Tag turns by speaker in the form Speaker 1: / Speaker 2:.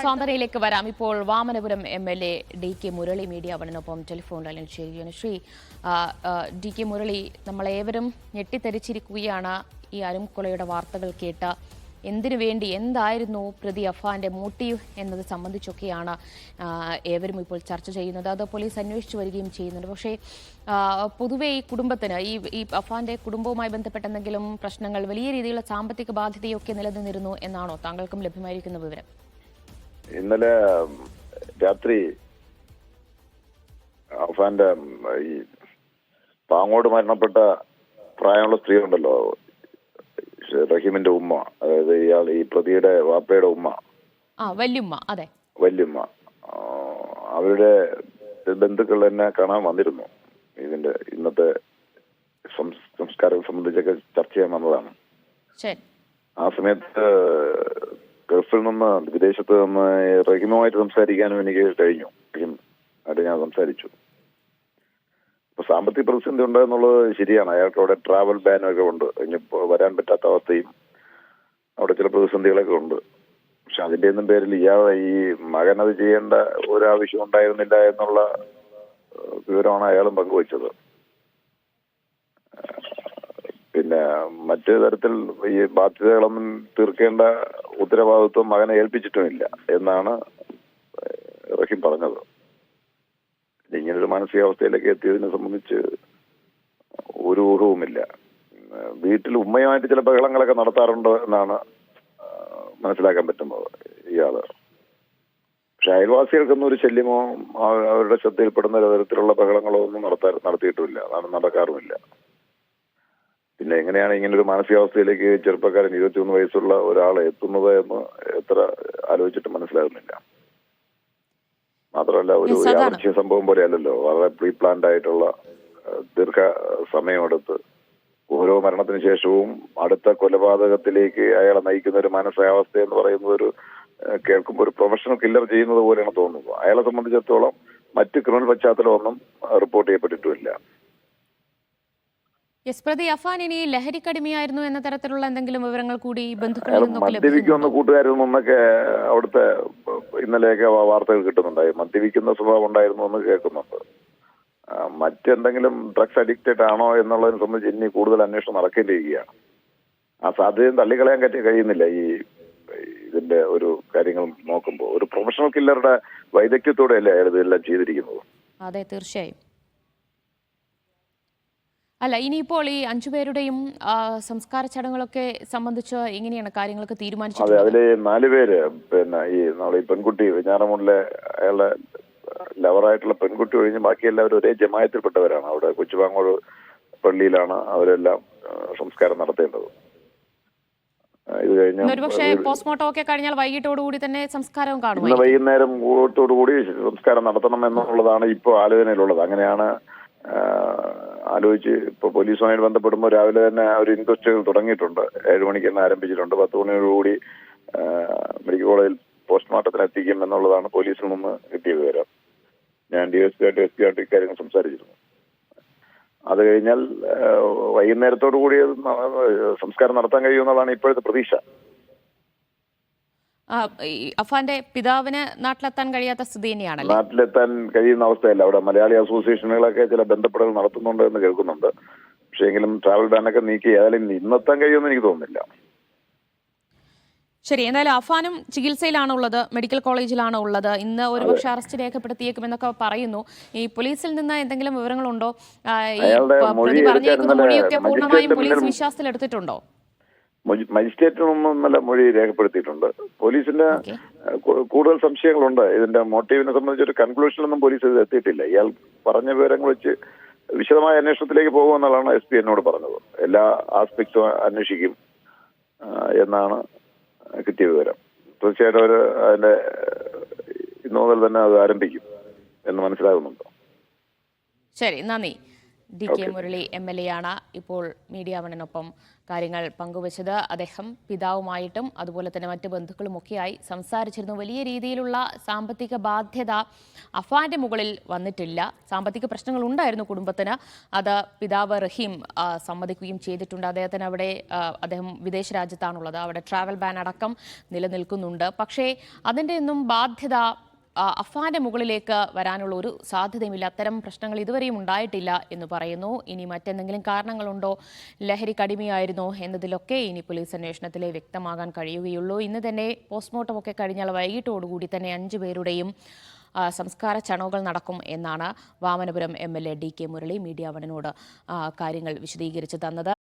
Speaker 1: സാന്ത്വനയിലേക്ക് വരാം. ഇപ്പോൾ Vamanapuram MLA DK Murali media വണിനൊപ്പം ടെലിഫോൺ ലൈനിൽ ചെയ്യുകയാണ്. ശ്രീ DK മുരളി, നമ്മളേവരും ഞെട്ടിത്തെരിച്ചിരിക്കുകയാണ് ഈ അരുംകൊലയുടെ വാർത്തകൾ കേട്ട. എന്തിനു വേണ്ടി, എന്തായിരുന്നു പ്രതി അഫാന്റെ മോട്ടീവ് എന്നത് സംബന്ധിച്ചൊക്കെയാണ് ഏവരും ഇപ്പോൾ ചർച്ച ചെയ്യുന്നത്. അത് പോലീസ് അന്വേഷിച്ചു വരികയും ചെയ്യുന്നുണ്ട്. പക്ഷേ പൊതുവെ ഈ കുടുംബത്തിന്, ഈ അഫാന്റെ കുടുംബവുമായി ബന്ധപ്പെട്ട എന്തെങ്കിലും പ്രശ്നങ്ങൾ, വലിയ രീതിയിലുള്ള സാമ്പത്തിക ബാധ്യതയൊക്കെ നിലനിന്നിരുന്നു എന്നാണോ താങ്കൾക്കും ലഭ്യമായിരിക്കുന്ന വിവരം?
Speaker 2: ഇന്നലെ രാത്രി അഫാന്റെ ഈ പാങ്ങോട് മരണപ്പെട്ട പ്രായമുള്ള സ്ത്രീ ഉണ്ടല്ലോ, റഹീമിന്റെ ഉമ്മ, അതായത് ഇയാൾ ഈ പ്രതിയുടെ വാപ്പയുടെ ഉമ്മ,
Speaker 1: വല്യുമ്മ, അതെ,
Speaker 2: വല്യുമ്മ, അവരുടെ ബന്ധുക്കൾ എന്നെ കാണാൻ വന്നിരുന്നു. ഇതിന്റെ ഇന്നത്തെ സംസ്കാരം സംബന്ധിച്ചൊക്കെ ചർച്ച ചെയ്യാൻ വന്നതാണ്. ആ സമയത്ത് ഗൾഫിൽ നിന്ന്, വിദേശത്ത് നിന്ന് റഹീമുമായിട്ട് സംസാരിക്കാനും എനിക്ക് കഴിഞ്ഞു. റഹീമായിട്ട് ഞാൻ സംസാരിച്ചു. അപ്പൊ സാമ്പത്തിക പ്രതിസന്ധി ഉണ്ടെന്നുള്ളത് ശരിയാണ്. അയാൾക്ക് അവിടെ ട്രാവൽ ബാനൊക്കെ ഉണ്ട്, ഇനിയിപ്പോ വരാൻ പറ്റാത്ത അവസ്ഥയും അവിടെ ചില പ്രതിസന്ധികളൊക്കെ ഉണ്ട്. പക്ഷെ അതിന്റെ ഒന്നും പേരിൽ ഈ മകൻ അത് ചെയ്യേണ്ട ഒരാവശ്യം ഉണ്ടായിരുന്നില്ല എന്നുള്ള വിവരമാണ് അയാളും പങ്കുവച്ചത്. പിന്നെ മറ്റു തരത്തിൽ ഈ ബാധ്യതകളൊന്നും തീർക്കേണ്ട ഉത്തരവാദിത്വം മകനെ ഏൽപ്പിച്ചിട്ടുമില്ല എന്നാണ് റഹീം പറഞ്ഞത്. ഇങ്ങനൊരു മാനസികാവസ്ഥയിലേക്ക് എത്തിയതിനെ സംബന്ധിച്ച് ഒരു ഊഹവുമില്ല. വീട്ടിൽ ഉമ്മയുമായിട്ട് ചില ബഹളങ്ങളൊക്കെ നടത്താറുണ്ട് എന്നാണ് മനസ്സിലാക്കാൻ പറ്റുന്നത് ഇയാള്. പക്ഷെ അയൽവാസികൾക്കൊന്നും ഒരു ശല്യമോ അവരുടെ ശ്രദ്ധയിൽപ്പെടുന്ന തരത്തിലുള്ള ബഹളങ്ങളോ ഒന്നും നടത്തിയിട്ടുമില്ല, നടക്കാറുമില്ല. പിന്നെ എങ്ങനെയാണ് ഇങ്ങനൊരു മാനസികാവസ്ഥയിലേക്ക് ചെറുപ്പക്കാരൻ 21 വയസ്സുള്ള ഒരാളെ എത്തുന്നത് എന്ന് എത്ര ആലോചിച്ചിട്ട് മനസ്സിലാകുന്നില്ല. മാത്രമല്ല, ഒരു യാദൃച്ഛിക സംഭവം പോലെയല്ലല്ലോ, വളരെ പ്രീ പ്ലാൻഡ് ആയിട്ടുള്ള ദീർഘ സമയമെടുത്ത് ഓരോ മരണത്തിന് ശേഷവും അടുത്ത കൊലപാതകത്തിലേക്ക് അയാളെ നയിക്കുന്ന ഒരു മാനസികാവസ്ഥ എന്ന് പറയുന്നത് ഒരു കേൾക്കുമ്പോൾ ഒരു പ്രൊഫഷണൽ കില്ലർ ചെയ്യുന്നത് പോലെയാണ് തോന്നുന്നത്. അയാളെ സംബന്ധിച്ചിടത്തോളം മറ്റ് ക്രിമിനൽ പശ്ചാത്തലമൊന്നും റിപ്പോർട്ട് ചെയ്യപ്പെട്ടിട്ടുമില്ല.
Speaker 1: പ്രതി അഫാൻ ഇനി ലഹരിക്കടിമയായിരുന്നു എന്ന തരത്തിലുള്ള എന്തെങ്കിലും വിവരങ്ങൾ കൂടി ബന്ധുക്കളിൽ നിന്നൊക്കെ
Speaker 2: മദ്യപിക്കുന്ന കൂട്ടുകാരിൽ നിന്നൊക്കെ അവിടുത്തെ ഇന്നലെയൊക്കെ വാർത്തകൾ കിട്ടുന്നുണ്ടായി. മദ്യപിക്കുന്ന സ്വഭാവം ഉണ്ടായിരുന്നു എന്ന് കേൾക്കുന്നുണ്ട്. മറ്റെന്തെങ്കിലും ഡ്രഗ്സ് അഡിക്റ്റഡ് ആണോ എന്നുള്ളതിനെ സംബന്ധിച്ച് ഇനി കൂടുതൽ അന്വേഷണം നടക്കേണ്ടിയിരിക്കുകയാണ്. ആ സാധ്യതയും തള്ളിക്കളയാൻ കഴിയുന്നില്ല. ഇതിന്റെ ഒരു കാര്യങ്ങൾ നോക്കുമ്പോൾ ഒരു പ്രൊഫഷണൽ കില്ലറുടെ വൈദഗ്ധ്യത്തോടെയല്ലേ അയാൾ ഇതെല്ലാം ചെയ്തിരിക്കുന്നത്.
Speaker 1: അതെ, തീർച്ചയായും. അല്ല, ഇനിയിപ്പോൾ ഈ 5 പേരുടെയും സംസ്കാര ചടങ്ങുകളൊക്കെ സംബന്ധിച്ച് എങ്ങനെയാണ് കാര്യങ്ങളൊക്കെ തീരുമാനിച്ചത്?
Speaker 2: അതെ, അതില് 4 പേര്, പിന്നെ ഈ പെൺകുട്ടി വെഞ്ഞാറമൂടിലെ അയാളുടെ ലവറായിട്ടുള്ള പെൺകുട്ടി ഒഴിഞ്ഞ് ബാക്കി എല്ലാവരും ഒരേ ജമായത്തിൽപ്പെട്ടവരാണ്. അവിടെ കൊച്ചുപാങ്ങോട് പള്ളിയിലാണ് അവരെല്ലാം സംസ്കാരം നടത്തേണ്ടത്. ഇത് കഴിഞ്ഞ
Speaker 1: പോസ്റ്റ്മോർട്ടം ഒക്കെ കഴിഞ്ഞാൽ വൈകിട്ടോടുകൂടി തന്നെ സംസ്കാരവും കാണും.
Speaker 2: ഇന്ന് വൈകുന്നേരം കൂടി സംസ്കാരം നടത്തണം എന്നുള്ളതാണ് ഇപ്പോൾ ആലോചനയിലുള്ളത്. അങ്ങനെയാണ് ആലോചിച്ച് ഇപ്പൊ പോലീസുമായിട്ട് ബന്ധപ്പെടുമ്പോൾ രാവിലെ തന്നെ ഒരു ഇൻക്വസ്റ്റ് തുടങ്ങിയിട്ടുണ്ട്. 7 മണിക്ക് തന്നെ ആരംഭിച്ചിട്ടുണ്ട്. 10 മണിയോടുകൂടി മെഡിക്കൽ കോളേജിൽ പോസ്റ്റ്മോർട്ടത്തിന് എത്തിക്കും എന്നുള്ളതാണ് പോലീസിൽ നിന്ന് കിട്ടിയ വിവരം. ഞാൻ DSP ആയിട്ട് ഇക്കാര്യങ്ങൾ സംസാരിച്ചിരുന്നു. അത് കഴിഞ്ഞാൽ വൈകുന്നേരത്തോടു കൂടി സംസ്കാരം നടത്താൻ കഴിയുമെന്നുള്ളതാണ് ഇപ്പോഴത്തെ പ്രതീക്ഷ.
Speaker 1: അഫാന്റെ പിതാവിന് നാട്ടിലെത്താൻ കഴിയാത്ത സ്ഥിതി തന്നെയാണ്.
Speaker 2: നാട്ടിലെത്താൻ കഴിയുന്ന അവസ്ഥയല്ല. അവിടെ മലയാളി അസോസിയേഷനുകളൊക്കെ ചില ബന്ധപ്പെടൽ നടത്തുന്നുണ്ട് എന്ന് കേൾക്കുന്നുണ്ട്. പക്ഷേ എങ്കിലും ട്രാവൽ ബാനൊക്കെ നീക്കി ഏതായാലും ഇന്നെത്താൻ കഴിയുമെന്ന് എനിക്ക് തോന്നുന്നില്ല.
Speaker 1: ശരി, എന്തായാലും അഫാനും ചികിത്സയിലാണ് ഉള്ളത്, മെഡിക്കൽ കോളേജിലാണ് ഉള്ളത്. ഇന്ന് ഒരുപക്ഷെ അറസ്റ്റ് രേഖപ്പെടുത്തിയേക്കുമെന്നൊക്കെ പറയുന്നു. ഈ പോലീസിൽ നിന്ന് എന്തെങ്കിലും വിവരങ്ങളുണ്ടോ? പ്രതി പറഞ്ഞേക്കുന്ന മൊഴിയൊക്കെ പൂർണ്ണമായും പോലീസ് വിശ്വാസത്തിലെടുത്തിട്ടുണ്ടോ?
Speaker 2: മജിസ്ട്രേറ്റിൽ നിന്നും നല്ല മൊഴി രേഖപ്പെടുത്തിയിട്ടുണ്ട്. പോലീസിന്റെ കൂടുതൽ സംശയങ്ങളുണ്ട്. ഇതിന്റെ മോട്ടീവിനെ സംബന്ധിച്ചൊരു കൺക്ലൂഷനൊന്നും പോലീസ് ഇത് എത്തിയിട്ടില്ല. ഇയാൾ പറഞ്ഞ വിവരങ്ങൾ വെച്ച് വിശദമായ അന്വേഷണത്തിലേക്ക് പോകുമെന്നുള്ളതാണ് SP എന്നോട് പറഞ്ഞത്. എല്ലാ ആസ്പെക്ട്സും അന്വേഷിക്കും എന്നാണ് കിട്ടിയ വിവരം. തീർച്ചയായിട്ടും അവർ അതിന്റെ ഇന്നു മുതൽ തന്നെ അത് ആരംഭിക്കും എന്ന് മനസ്സിലാകുന്നുണ്ട്.
Speaker 1: ശരി, നന്ദി. ഡി കെ മുരളി MLA ആണ് ഇപ്പോൾ മീഡിയ വണിനൊപ്പം കാര്യങ്ങൾ പങ്കുവച്ചത്. അദ്ദേഹം പിതാവുമായിട്ടും അതുപോലെ തന്നെ മറ്റ് ബന്ധുക്കളുമൊക്കെയായി സംസാരിച്ചിരുന്നു. വലിയ രീതിയിലുള്ള സാമ്പത്തിക ബാധ്യത അഫാന്റെ മുകളിൽ വന്നിട്ടില്ല. സാമ്പത്തിക പ്രശ്നങ്ങൾ ഉണ്ടായിരുന്നു കുടുംബത്തിന്. അത് പിതാവ് റഹീം സമ്മതിക്കുകയും ചെയ്തിട്ടുണ്ട്. അദ്ദേഹം വിദേശ രാജ്യത്താണുള്ളത്. അവിടെ ട്രാവൽ ബാൻ അടക്കം നിലനിൽക്കുന്നുണ്ട്. പക്ഷേ അതിൻ്റെ ഒന്നും ബാധ്യത അഫാന്റെ മുകളിലേക്ക് വരാനുള്ള ഒരു സാധ്യതയുമില്ല. അത്തരം പ്രശ്നങ്ങൾ ഇതുവരെയും ഉണ്ടായിട്ടില്ല എന്ന് പറയുന്നു. ഇനി മറ്റെന്തെങ്കിലും കാരണങ്ങളുണ്ടോ, ലഹരി കടിമയായിരുന്നോ എന്നതിലൊക്കെ ഇനി പോലീസ് അന്വേഷണത്തിലെ വ്യക്തമാകാൻ കഴിയുകയുള്ളൂ. ഇന്ന് തന്നെ പോസ്റ്റ്മോർട്ടം ഒക്കെ കഴിഞ്ഞാൽ വൈകിട്ടോടുകൂടി തന്നെ 5 പേരുടെയും സംസ്കാര ചടങ്ങുകൾ നടക്കും എന്നാണ് Vamanapuram MLA DK Murali media വണിനോട് കാര്യങ്ങൾ വിശദീകരിച്ചു തന്നത്.